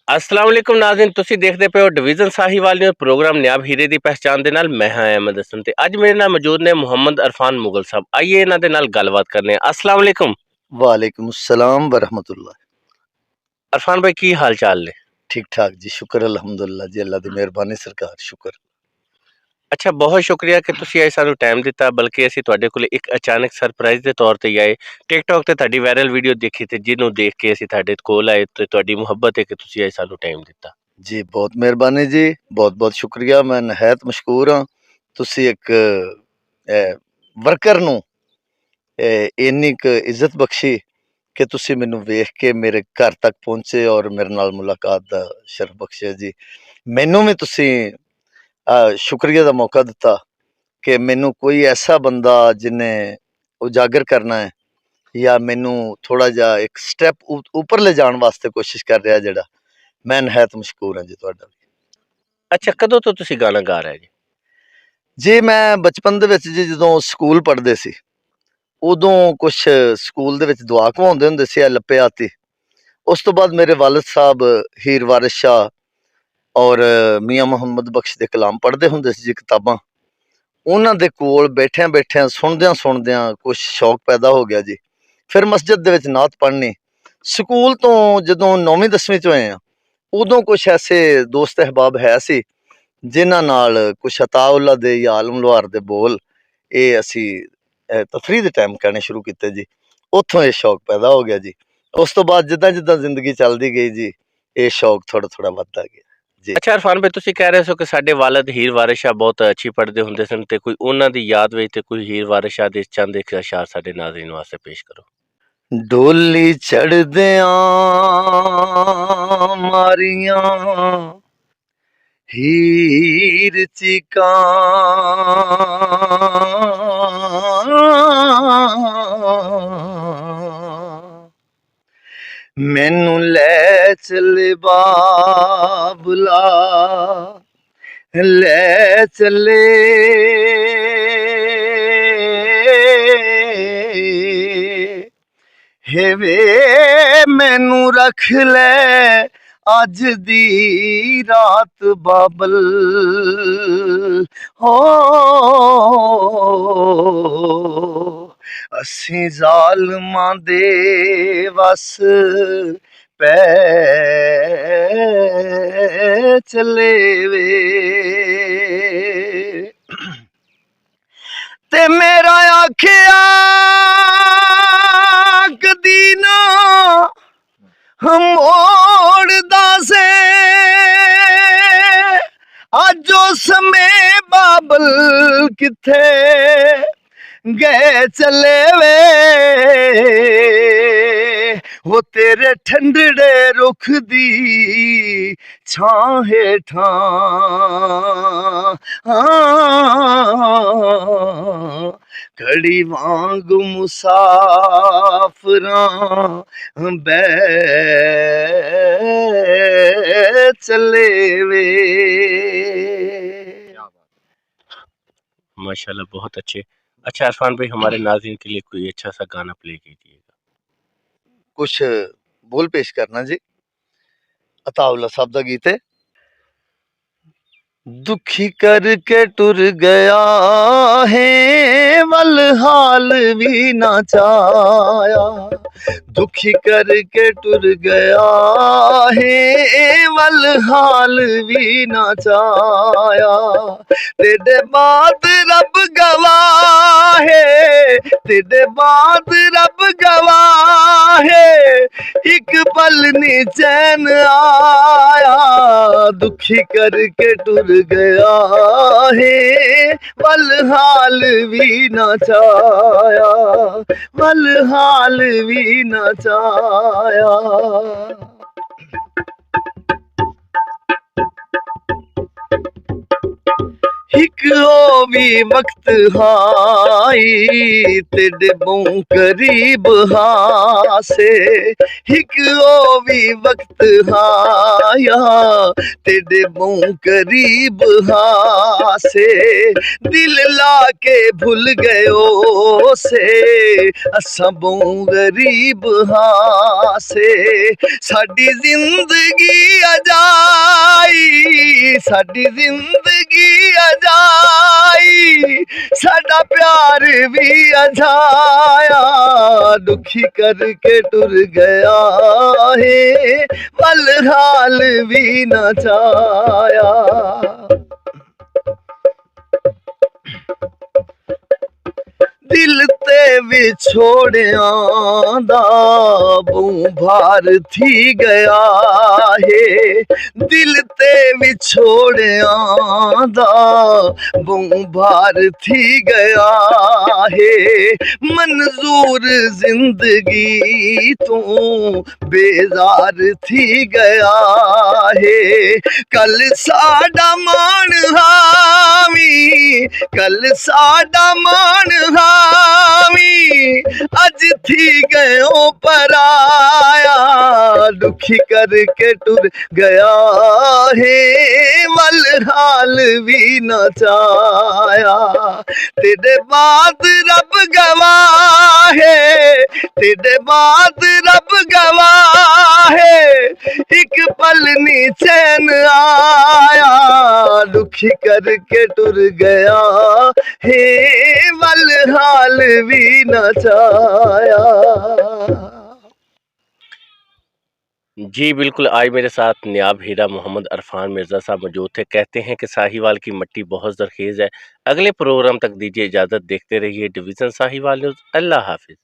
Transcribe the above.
अस्सलाम वालेकुम नाज़रीन, ਤੁਸੀਂ ਦੇਖਦੇ ਪਏ ਹੋ ਡਿਵੀਜ਼ਨ ਸਾਹੀਵਾਲ ਨਿਊਜ਼ ਪ੍ਰੋਗਰਾਮ ਨਿਆਬ ਹੀਰੇ ਦੀ ਪਹਿਚਾਣ ਦੇ ਨਾਲ ਮੈਂ ਹਾਂ ਅਹਿਮਦ ਹਸਨ ਤੇ ਅੱਜ ਮੇਰੇ ਨਾਲ ਮੌਜੂਦ ਨੇ ਮੁਹੰਮਦ ਅਰਫਾਨ ਮੁਗਲ ਸਾਹਿਬ। ਆइए ਇਹਨਾਂ ਦੇ ਨਾਲ ਗੱਲਬਾਤ ਕਰਨੇ ਆ। अस्सलाम वालेकुम। वालेकुम अस्सलाम वरहमतुल्लाह। अरफान भाई की हाल चाल ने? ठीक ठाक जी, शुक्र अल्हम्दुलिल्लाह जी, अल्लाह दी मेहरबानी सरकार, शुक्र। ਅੱਛਾ, ਬਹੁਤ ਸ਼ੁਕਰੀਆ ਕਿ ਤੁਸੀਂ ਅੱਜ ਸਾਨੂੰ ਟਾਈਮ ਦਿੱਤਾ, ਬਲਕਿ ਅਸੀਂ ਤੁਹਾਡੇ ਕੋਲ ਇੱਕ ਅਚਾਨਕ ਸਰਪ੍ਰਾਈਜ਼ ਦੇ ਤੌਰ ਤੇ ਹੀ ਆਏ। ਟਿਕਟੌਕ ਤੇ ਤੁਹਾਡੀ ਵਾਇਰਲ ਵੀਡੀਓ ਦੇਖੀ ਤੇ ਜਿਹਨੂੰ ਦੇਖ ਕੇ ਅਸੀਂ ਤੁਹਾਡੇ ਕੋਲ ਆਏ ਤੇ ਤੁਹਾਡੀ ਮੁਹੱਬਤ ਹੈ ਕਿ ਤੁਸੀਂ ਅੱਜ ਸਾਨੂੰ ਟਾਈਮ ਦਿੱਤਾ। जी बहुत मेहरबानी जी, बहुत बहुत शुक्रिया। मैं नहायत मशकूर हाँ। तुसी एक वर्कर नूं इन्नी क इज्जत बख्शी कि तुसी मैनू वेख के मेरे घर तक पहुंचे और मेरे नाल मुलाकात दा शरफ बख्शिया जी। मैनू भी तुसी शुक्रिया दा मौका दिता कि मैनू कोई ऐसा बंदा जिन्हें उजागर करना है या मैनू थोड़ा जा एक स्टैप ऊपर ले जाने वास्ते कोशिश कर रहा जेड़ा, मैं नहायत मशकूर हाँ जी तुहाडा। ਅੱਛਾ, ਕਦੋਂ ਤੋਂ ਤੁਸੀਂ ਗਾਣਾ ਗਾ ਰਹੇ ਜੀ? जी मैं बचपन दे विच जी जदों स्कूल पढ़दे सी उदों कुछ स्कूल दे विच दुआ कवाउंदे हुंदे सी लप्पे हाथी। उस तो बाद मेरे वालिद साहब हीर वारिस शाह और मियाँ मुहम्मद बख्श दे कलाम पढ़दे हुंदे सी जी किताबां। उन्हां दे कोल बैठियां बैठियां सुणदियां सुणदियां कुछ शौक पैदा हो गया जी। फिर मस्जिद दे विच नात पढ़नी। स्कूल तो जदों 9वीं 10वीं च होए उदों कुछ ऐसे दोस्त अहबाब है सी जिन्हां नाल कुछ अताउल्ला दे या आलम लोहार दे बोल ये असी तफरी दे टाइम कहने शुरू किते जी। उत्थों ये शौक पैदा हो गया जी। उस तो बाद जिद्दां जिद्दां जिंदगी चलदी गई जी ये शौक थोड़ा थोड़ा वधदा गया जी। ਅੱਛਾ ਅਰਫਾਨ ਭਾਈ, ਤੁਸੀਂ ਕਹਿ ਰਹੇ ਸੋ ਕਿ ਸਾਡੇ ਵਾਲਿਦ ਹੀਰ ਵਾਰਿਸ ਸ਼ਾਹ ਬਹੁਤ ਅੱਛੀ ਪੜ੍ਹਦੇ ਹੁੰਦੇ ਸਨ ਤੇ ਕੋਈ ਉਹਨਾਂ ਦੀ ਯਾਦ ਵਿੱਚ ਤੇ ਕੋਈ ਹੀਰ ਵਾਰਿਸ ਸ਼ਾਹ ਦੇ ਚੰਦ ਇੱਕ ਅਸ਼ਾਰ ਸਾਡੇ ਨਾਜ਼ਰੀਨ ਵਾਸਤੇ ਪੇਸ਼ ਕਰੋ। डोली चढ़दियां मारियां हीर चिकां मैनू लै चले बाबला लै चले हे वे मैनू रख ले अज दी रात बाबल हो असी जालमां दे वस पै चले वे ते मेरा आखिया कदी ना मोड़दा से अज उस में बाबल किथे गए चले वे वो तेरे ठंडड़े रुख दी छां हेठां घड़ी वांग मुसाफरां बै चले वे। माशाल्लाह, बहुत अच्छे। अच्छा अरफान भाई, हमारे नाज़रीन के लिए कोई अच्छा सा गाना प्ले कीजिएगा। कुछ बोल पेश करना जी। अताउल्ला साहब दा गीत है। दुखी करके टुर गया है वल हाल भी ना चाया, दुखी करके टुर गया है वल हाल भी ना चाया, तेरे बाद रब गवाह है, तेरे बाद रब गवाह है, एक पल नी चैन आया, दुखी करके टुर गया है वल हाल भी ना चाया, वल हाल भी ना चाया। एक ओ भी वक्त हाई तेरे बहु करीब हाँ से हिक ओ भी वक्त हाया तेरे बहु करीब हाँ से दिल ला के भूल गयो से असा बहु गरीब हाँ से साडी जिंदगी अजाई साडी जिंदगी अजाई साडा प्यार भी अजाया दुखी करके टुर गया है पल हाल भी न चाया दिल ते विछोड़िया दा बहु भार थी गया है दिल ते विछोड़िया दा बहु भार थी गया है मंजूर जिंदगी तू बेजार थी गया है कल साडा मान हावी कल साडा मान हावी अज थी गयो पराया दुखी करके टुर गया है वल हाल भी न चाया तेरे बाद रब गवाह है तेरे बाद रब गवाह है एक पल नी चैन आया दुखी करके टुर गया है वल हाल भी न चाया। जी बिल्कुल, आज मेरे साथ नायब हीरा मोहम्मद अरफान मिर्ज़ा साहब मौजूद थे। कहते हैं कि साहिवाल की मिट्टी बहुत ज़रख़ीज़ है। अगले प्रोग्राम तक दीजिए इजाज़त, देखते रहिए डिवीज़न साहिवाल न्यूज़। अल्लाह हाफ़िज़।